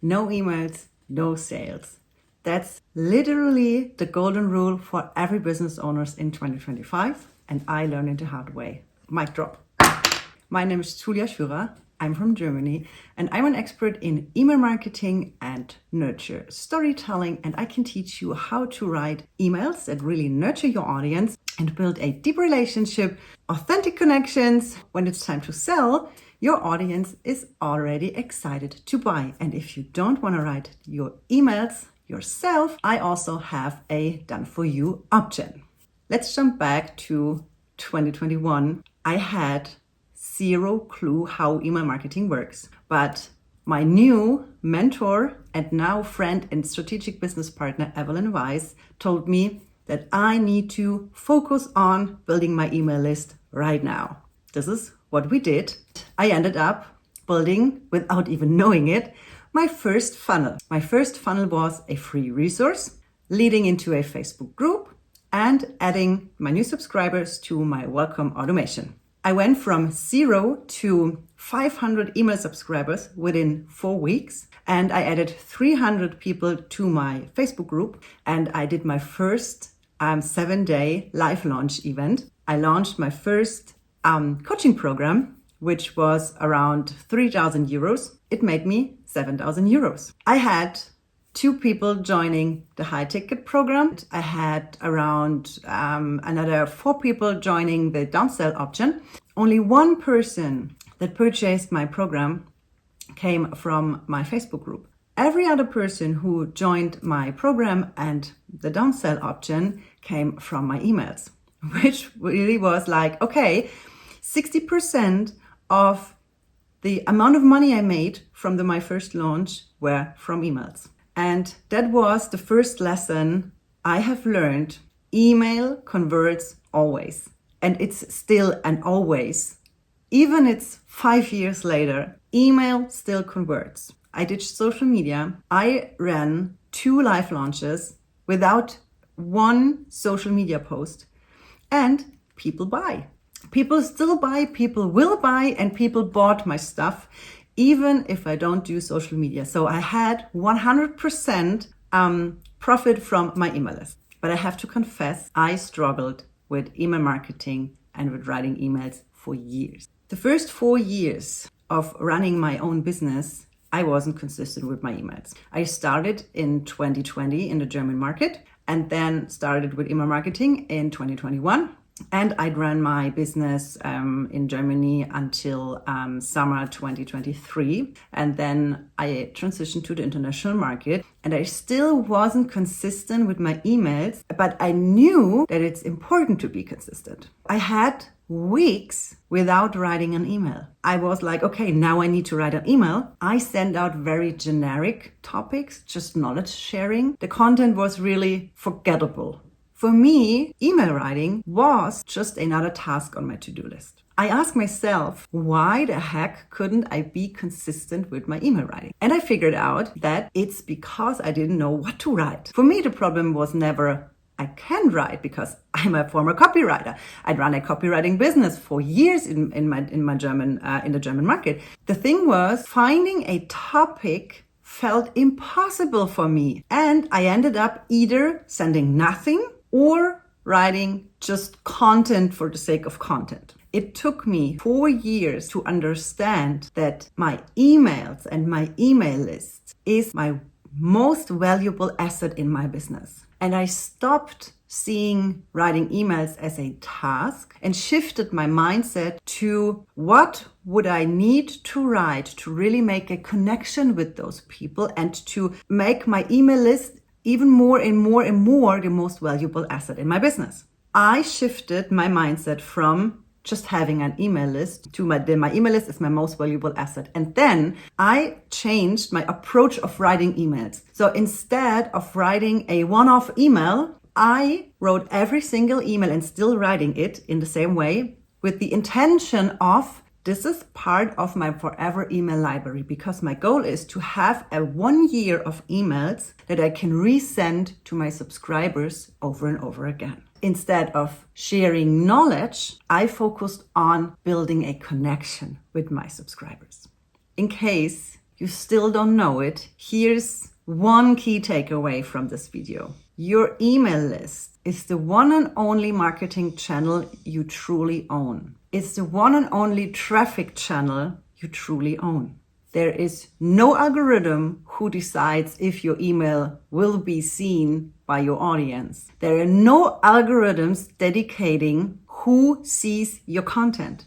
No emails, no sales. That's literally the golden rule for every business owners in 2025, and I learned it the hard way. Mic drop. My name is Julia Schürer. I'm from Germany, and I'm an expert in email marketing and nurture storytelling, and I can teach you how to write emails that really nurture your audience and build a deep relationship, authentic connections. When it's time to sell, your audience is already excited to buy. And if you don't want to write your emails yourself, I also have a done for you option. Let's jump back to 2021. I had zero clue how email marketing works, but my new mentor and now friend and strategic business partner, Evelyn Weiss, told me that I need to focus on building my email list right now. This is what we did. I ended up building, without even knowing it, my first funnel. My first funnel was a free resource leading into a Facebook group and adding my new subscribers to my welcome automation. I went from 0 to 500 email subscribers within 4 weeks, and I added 300 people to my Facebook group, and I did my first 7-day live launch event. I launched my first coaching program, which was around 3,000 euros. It made me 7,000 euros. I had 2 people joining the high ticket program. I had around another 4 people joining the downsell option. Only 1 person that purchased my program came from my Facebook group. Every other person who joined my program and the downsell option came from my emails, which really was like, okay, 60% of the amount of money I made from my first launch were from emails. And that was the first lesson I have learned. Email converts always. And it's still an always. Even it's 5 years later, email still converts. I did social media. I ran 2 live launches without 1 social media post. And people buy. People still buy, people will buy, and people bought my stuff, even if I don't do social media. So I had 100% profit from my email list. But I have to confess, I struggled with email marketing and with writing emails for years. The first 4 years of running my own business, I wasn't consistent with my emails. I started in 2020 in the German market and then started with email marketing in 2021. And I'd run my business in Germany until summer 2023. And then I transitioned to the international market. And I still wasn't consistent with my emails, but I knew that it's important to be consistent. I had weeks without writing an email. I was like, okay, now I need to write an email. I sent out very generic topics, just knowledge sharing. The content was really forgettable. For me, email writing was just another task on my to-do list. I asked myself, why the heck couldn't I be consistent with my email writing? And I figured out that it's because I didn't know what to write. For me, the problem was never I can write because I'm a former copywriter. I'd run a copywriting business for years in the German market. The thing was, finding a topic felt impossible for me, and I ended up either sending nothing or writing just content for the sake of content. It took me 4 years to understand that my emails and my email list is my most valuable asset in my business. And I stopped seeing writing emails as a task and shifted my mindset to what would I need to write to really make a connection with those people and to make my email list even more and more the most valuable asset in my business. I shifted my mindset from just having an email list to my email list is my most valuable asset. And then I changed my approach of writing emails. So instead of writing a one-off email, I wrote every single email and still writing it in the same way with the intention of this is part of my forever email library, because my goal is to have a 1 year of emails that I can resend to my subscribers over and over again. Instead of sharing knowledge, I focused on building a connection with my subscribers. In case you still don't know it, here's one key takeaway from this video. Your email list is the one and only marketing channel you truly own. It's the one and only traffic channel you truly own. There is no algorithm who decides if your email will be seen by your audience. There are no algorithms dedicating who sees your content.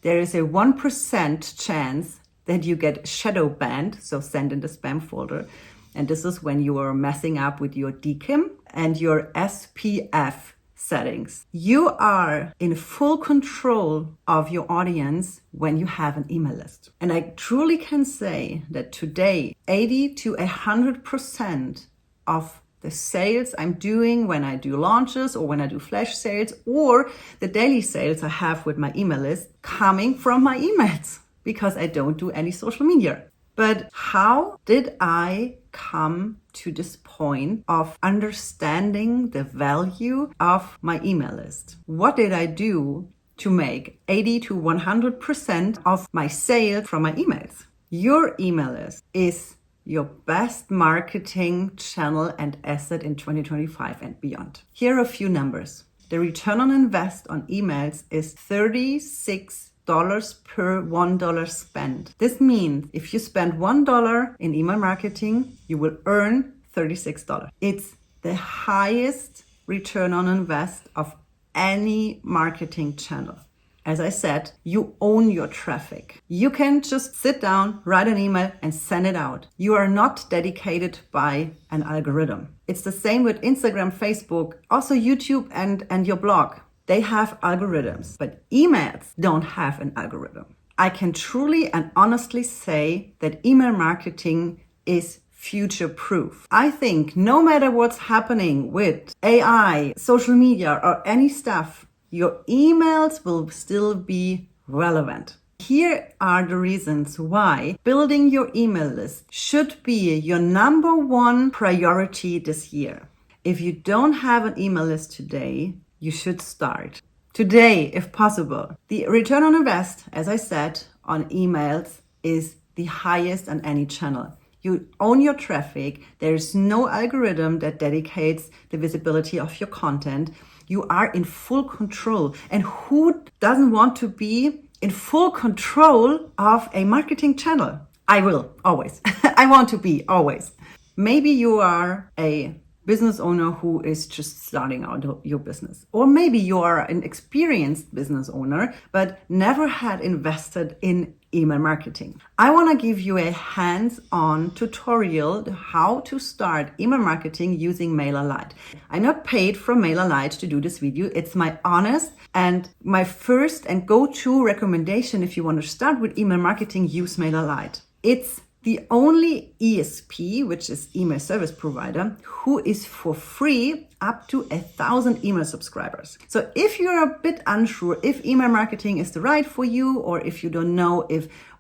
There is a 1% chance that you get shadow banned, so sent in the spam folder. And this is when you are messing up with your DKIM and your SPF settings. You are in full control of your audience when you have an email list. And I truly can say that today, 80 to 100% of the sales I'm doing when I do launches or when I do flash sales or the daily sales I have with my email list coming from my emails because I don't do any social media. But how did I come to this point of understanding the value of my email list? What did I do to make 80 to 100% of my sales from my emails? Your email list is your best marketing channel and asset in 2025 and beyond. Here are a few numbers. The return on invest on emails is $36 per $1 spent. This means if you spend $1 in email marketing, you will earn $36. It's the highest return on invest of any marketing channel. As I said, you own your traffic. You can just sit down, write an email and send it out. You are not dedicated by an algorithm. It's the same with Instagram, Facebook, also YouTube and your blog. They have algorithms, but emails don't have an algorithm. I can truly and honestly say that email marketing is future-proof. I think no matter what's happening with AI, social media, or any stuff, your emails will still be relevant. Here are the reasons why building your email list should be your number one priority this year. If you don't have an email list today, you should start today if possible. The return on invest, as I said, on emails is the highest on any channel. You own your traffic. There is no algorithm that dedicates the visibility of your content. You are in full control. And who doesn't want to be in full control of a marketing channel? I will, always. I want to be, always. Maybe you are a business owner who is just starting out your business. Or maybe you are an experienced business owner, but never had invested in email marketing. I want to give you a hands-on tutorial how to start email marketing using MailerLite. I'm not paid from MailerLite to do this video. It's my honest and my first and go-to recommendation if you want to start with email marketing, use MailerLite. It's the only ESP, which is email service provider, who is for free up to 1,000 email subscribers. So if you're a bit unsure if email marketing is the right for you, or if you don't know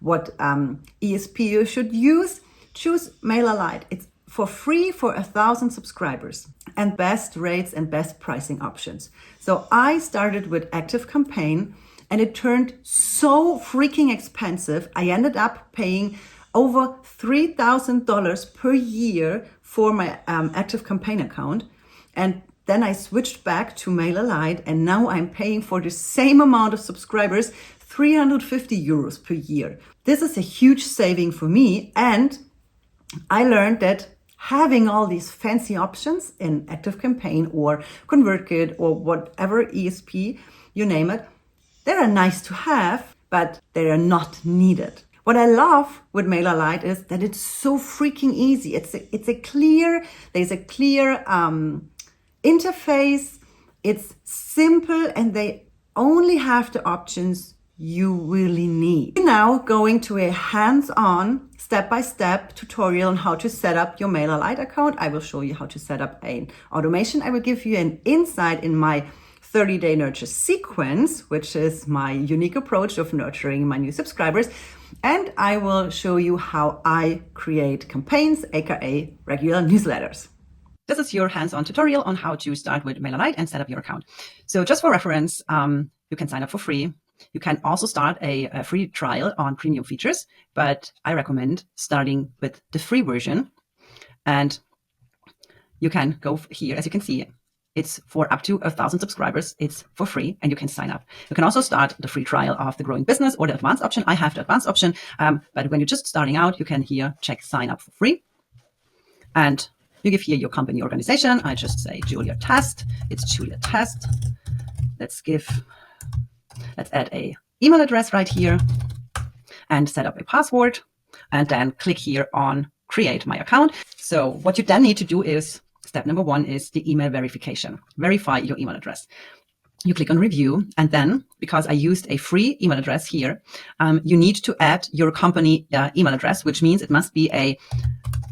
what ESP you should use, choose MailerLite. It's for free for 1,000 subscribers and best rates and best pricing options. So I started with ActiveCampaign and it turned so freaking expensive. I ended up paying over $3,000 per year for my ActiveCampaign account. And then I switched back to MailerLite and now I'm paying for the same amount of subscribers, 350 euros per year. This is a huge saving for me. And I learned that having all these fancy options in ActiveCampaign or ConvertKit or whatever ESP, you name it, they are nice to have, but they are not needed. What I love with MailerLite is that it's so freaking easy. There's a clear interface. It's simple and they only have the options you really need. Now going to a hands-on step-by-step tutorial on how to set up your MailerLite account. I will show you how to set up an automation. I will give you an insight in my 30-day nurture sequence, which is my unique approach of nurturing my new subscribers. And I will show you how I create campaigns, aka regular newsletters. This is your hands-on tutorial on how to start with MailerLite and set up your account. So just for reference, you can sign up for free. You can also start a free trial on premium features, but I recommend starting with the free version. And you can go here, as you can see, it's for up to 1,000 subscribers. It's for free and you can sign up. You can also start the free trial of the growing business or the advanced option. I have the advanced option, but when you're just starting out, you can here check sign up for free. And you give here your company organization. I just say Julia Test. It's Julia Test. Let's add a email address right here and set up a password, and then click here on create my account. So what you then need to do is step number 1 is the email verification. Verify your email address. You click on review, and then because I used a free email address here, you need to add your company email address, which means it must be a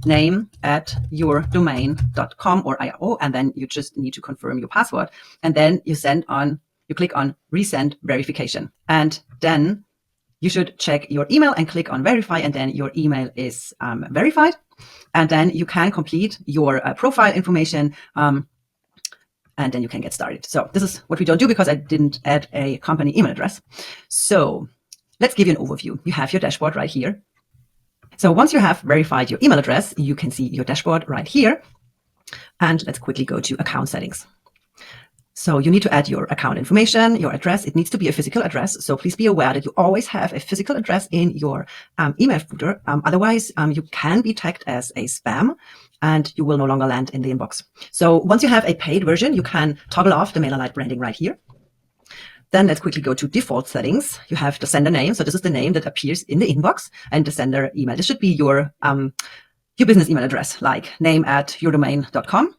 name@yourdomain.com or IO, and then you just need to confirm your password, and then you click on resend verification, and then you should check your email and click on verify, and then your email is verified, and then you can complete your profile information, and then you can get started. So this is what we don't do because I didn't add a company email address. So let's give you an overview. You have your dashboard right here. So once you have verified your email address, you can see your dashboard right here. And let's quickly go to account settings. So you need to add your account information, your address. It needs to be a physical address. So please be aware that you always have a physical address in your email footer. Otherwise, you can be tagged as a spam and you will no longer land in the inbox. So once you have a paid version, you can toggle off the MailerLite branding right here. Then let's quickly go to default settings. You have the sender name. So this is the name that appears in the inbox, and the sender email. This should be your business email address, like name@yourdomain.com.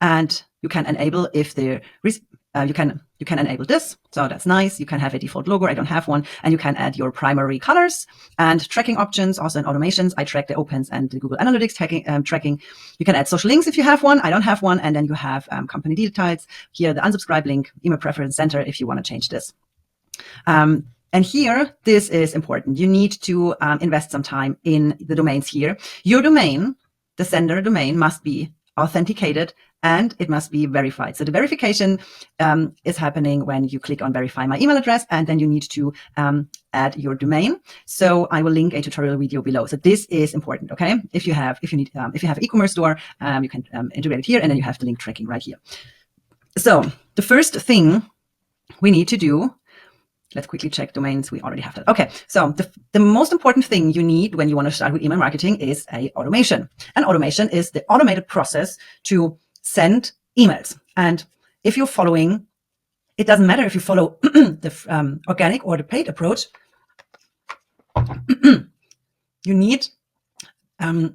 And you can enable if there is, you can enable this. So that's nice. You can have a default logo. I don't have one. And you can add your primary colors and tracking options. Also in automations, I track the opens and the Google Analytics tracking. You can add social links if you have one. I don't have one. And then you have company details. Here, the unsubscribe link, email preference center if you want to change this. And here, this is important. You need to invest some time in the domains here. Your domain, the sender domain, must be authenticated and it must be verified. So the verification is happening when you click on verify my email address, and then you need to add your domain. So I will link a tutorial video below. So this is important, okay? If you have an e-commerce store, you can integrate it here, and then you have the link tracking right here. So the first thing we need to do, let's quickly check domains. We already have that. Okay, so the most important thing you need when you want to start with email marketing is a automation. And automation is the automated process to send emails. And if you're following, it doesn't matter if you follow the organic or the paid approach, you need, it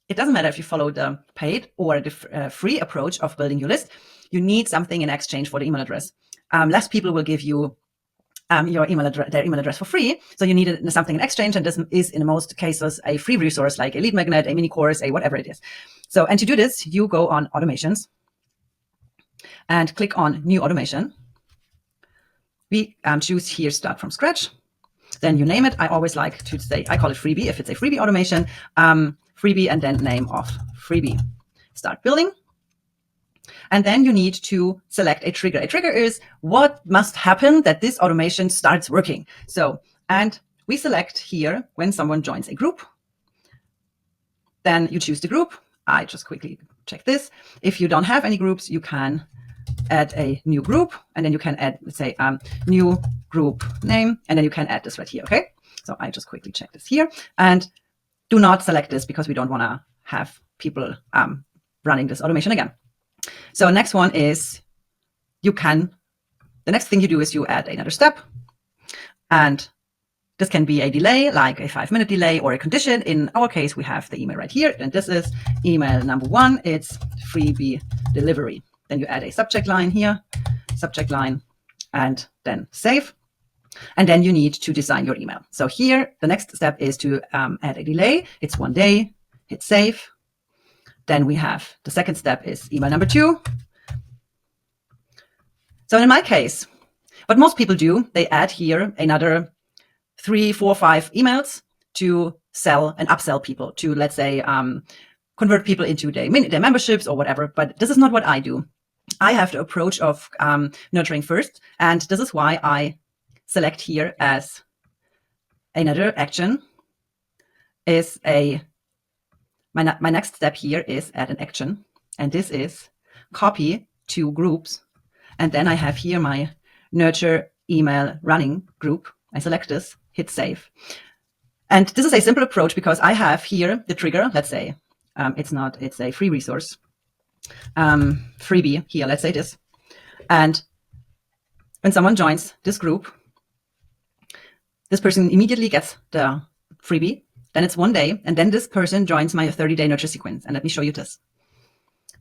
doesn't matter if you follow the paid or the free approach of building your list, you need something in exchange for the email address. Less people will give you their email address for free. So you need something in exchange. And this is in most cases a free resource like a lead magnet, a mini course, a whatever it is. So, and to do this, you go on automations and click on new automation. We choose here start from scratch. Then you name it. I always like to say, I call it freebie if it's a freebie automation, freebie, and then name of freebie. Start building. And then you need to select a trigger. A trigger is what must happen that this automation starts working. So, and we select here when someone joins a group. Then you choose the group. I just quickly check this. If you don't have any groups, you can add a new group, and then you can add, let's say, new group name, and then you can add this right here, okay? So I just quickly check this here, and do not select this because we don't want to have people running this automation again. So next one is the next thing you do is you add another step, and this can be a delay, like a 5-minute delay, or a condition. In our case, we have the email right here, and this is email number 1. It's freebie delivery. Then you add a subject line here, subject line, and then save. And then you need to design your email. So here, the next step is to add a delay. It's 1 day, hit save. Then we have the second step is email number 2. So in my case, what most people do, they add here another 3, 4, 5 emails to sell and upsell people to, let's say, convert people into their memberships or whatever. But this is not what I do. I have the approach of nurturing first, and this is why I select here as another action is my next step here is add an action, and this is copy to groups, and then I have here my nurture email running group. I select this, hit save, and this is a simple approach because I have here the trigger. Let's say it's a free resource, freebie here. Let's say this, and when someone joins this group, this person immediately gets the freebie. Then it's 1 day, and then this person joins my 30-day nurture sequence. And let me show you this.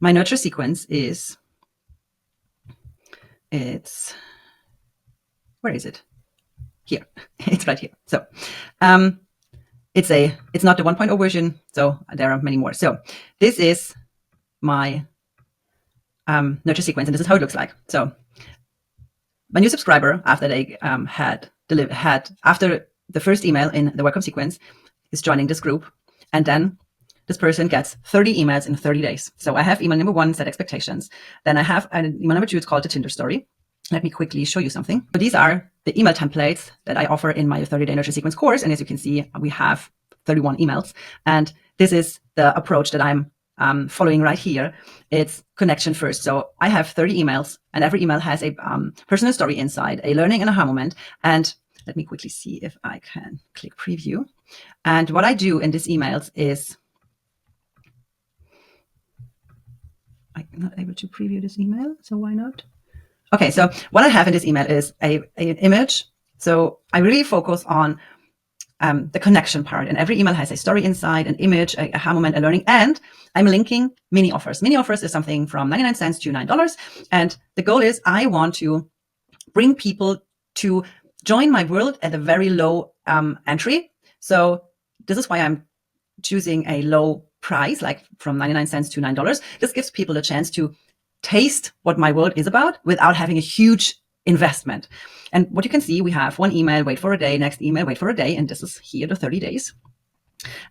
My nurture sequence is, where is it? Here. It's right here. So it's not the 1.0 version, so there are many more. So this is my nurture sequence, and this is how it looks like. So my new subscriber, after they after the first email in the welcome sequence, is joining this group, and then this person gets 30 emails in 30 days. So I have email number 1, set expectations. Then I have email number 2, it's called the Tinder story. Let me quickly show you something. So these are the email templates that I offer in my 30-day nurture sequence course. And as you can see, we have 31 emails. And this is the approach that I'm following right here. It's connection first. So I have 30 emails, and every email has a personal story inside, a learning and aha moment. And let me quickly see if I can click preview. And what I do in these emails is, I'm not able to preview this email, so why not? Okay, so what I have in this email is an image. So I really focus on the connection part, and every email has a story inside, an image, a aha moment, a learning, and I'm linking mini offers. Mini offers is something from 99 cents to $9. And the goal is I want to bring people to join my world at a very low entry. So this is why I'm choosing a low price, like from 99 cents to $9. This gives people a chance to taste what my world is about without having a huge investment. And what you can see, we have 1 email, wait for a day, next email, wait for a day. And this is here, the 30 days.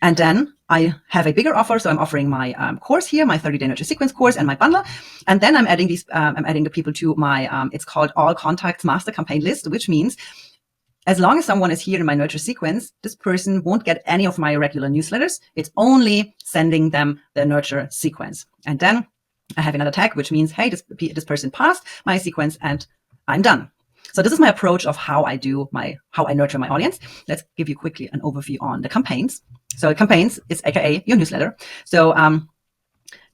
And then I have a bigger offer. So I'm offering my course here, my 30-day nurture sequence course and my bundle. And then I'm adding I'm adding the people to my, it's called All Contacts Master Campaign List, which means as long as someone is here in my nurture sequence, this person won't get any of my regular newsletters. It's only sending them the nurture sequence. And then I have another tag, which means, hey, this person passed my sequence and I'm done. So this is my approach of how I nurture my audience. Let's give you quickly an overview on the campaigns. So campaigns is AKA your newsletter. So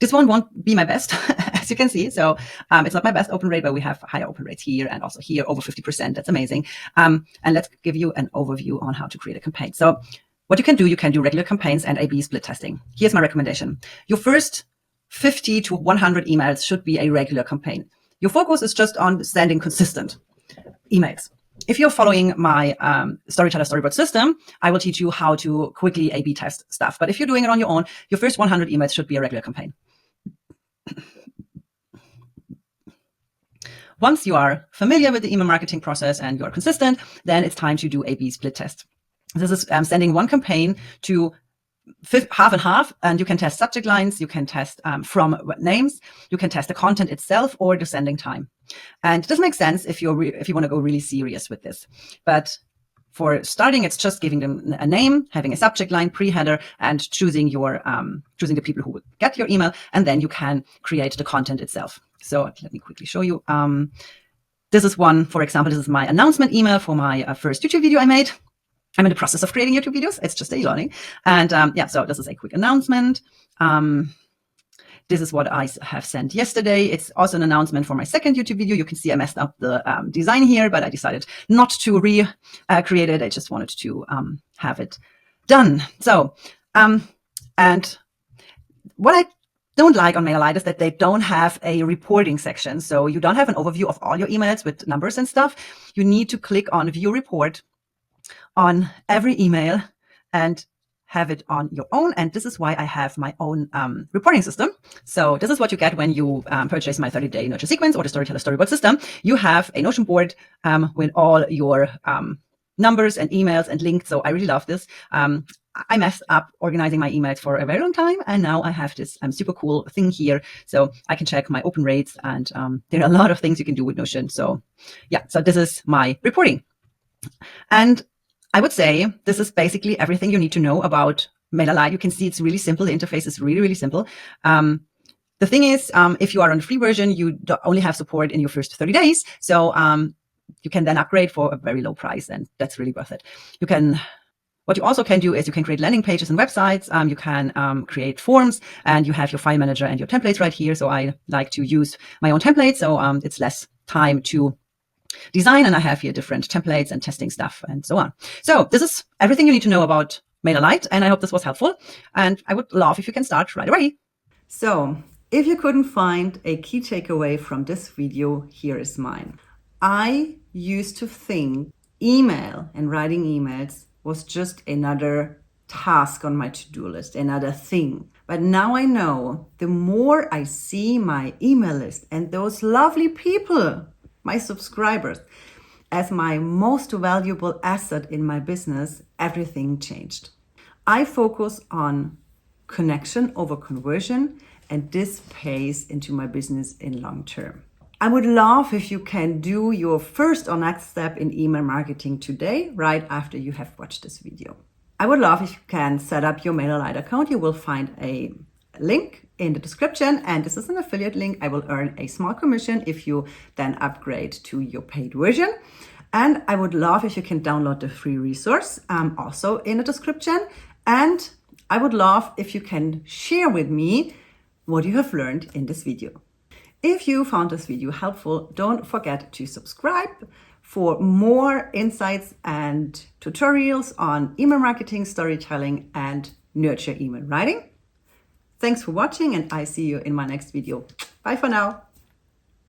this one won't be my best, as you can see. So it's not my best open rate, but we have higher open rates here and also here over 50%. That's amazing. And let's give you an overview on how to create a campaign. So what you can do regular campaigns and A/B split testing. Here's my recommendation. Your first 50 to 100 emails should be a regular campaign. Your focus is just on sending consistent emails. If you're following my Storyteller Storyboard system, I will teach you how to quickly A/B test stuff. But if you're doing it on your own, your first 100 emails should be a regular campaign. Once you are familiar with the email marketing process and you're consistent, then it's time to do A/B split test. This is sending one campaign to half and half, and you can test subject lines, you can test from what names, you can test the content itself or the sending time. And this makes sense if you want to go really serious with this. But for starting, it's just giving them a name, having a subject line, pre-header, and choosing choosing the people who would get your email, and then you can create the content itself. So let me quickly show you. This is one, for example, this is my announcement email for my first YouTube video I made. I'm in the process of creating YouTube videos. It's just a learning. And yeah, so this is a quick announcement. This is what I have sent yesterday. It's also an announcement for my second YouTube video. You can see I messed up the design here, but I decided not to recreate it. I just wanted to have it done. So, and what I don't like on MailerLite is that they don't have a reporting section. So you don't have an overview of all your emails with numbers and stuff. You need to click on View Report on every email and have it on your own. And this is why I have my own reporting system. So this is what you get when you purchase my 30-day nurture sequence or the Storyteller Storyboard system. You have a Notion board with all your numbers and emails and links. So I really love this. I messed up organizing my emails for a very long time, and now I have this super cool thing here, so I can check my open rates, and there are a lot of things you can do with Notion. So yeah, so this is my reporting, and I would say this is basically everything you need to know about MailerLite. You can see it's really simple. The interface is really, really simple. The thing is, if you are on the free version, you only have support in your first 30 days. So you can then upgrade for a very low price, and that's really worth it. What you also can do is you can create landing pages and websites. You can create forms, and you have your file manager and your templates right here. So I like to use my own templates, so it's less time to design, and I have here different templates and testing stuff and so on. So this is everything you need to know about MailerLite, and I hope this was helpful, and I would love if you can start right away. So if you couldn't find a key takeaway from this video, here is mine. I used to think email and writing emails was just another task on my to-do list, another thing. But now I know the more I see my email list and those lovely people, my subscribers, as my most valuable asset in my business, everything changed. I focus on connection over conversion, and this pays into my business in long term. I would love if you can do your first or next step in email marketing today, right after you have watched this video. I would love if you can set up your MailerLite account. You will find a link in the description, and this is an affiliate link. I will earn a small commission if you then upgrade to your paid version. And I would love if you can download the free resource, also in the description. And I would love if you can share with me what you have learned in this video. If you found this video helpful, don't forget to subscribe for more insights and tutorials on email marketing, storytelling, and nurture email writing. Thanks for watching, and I see you in my next video. Bye for now.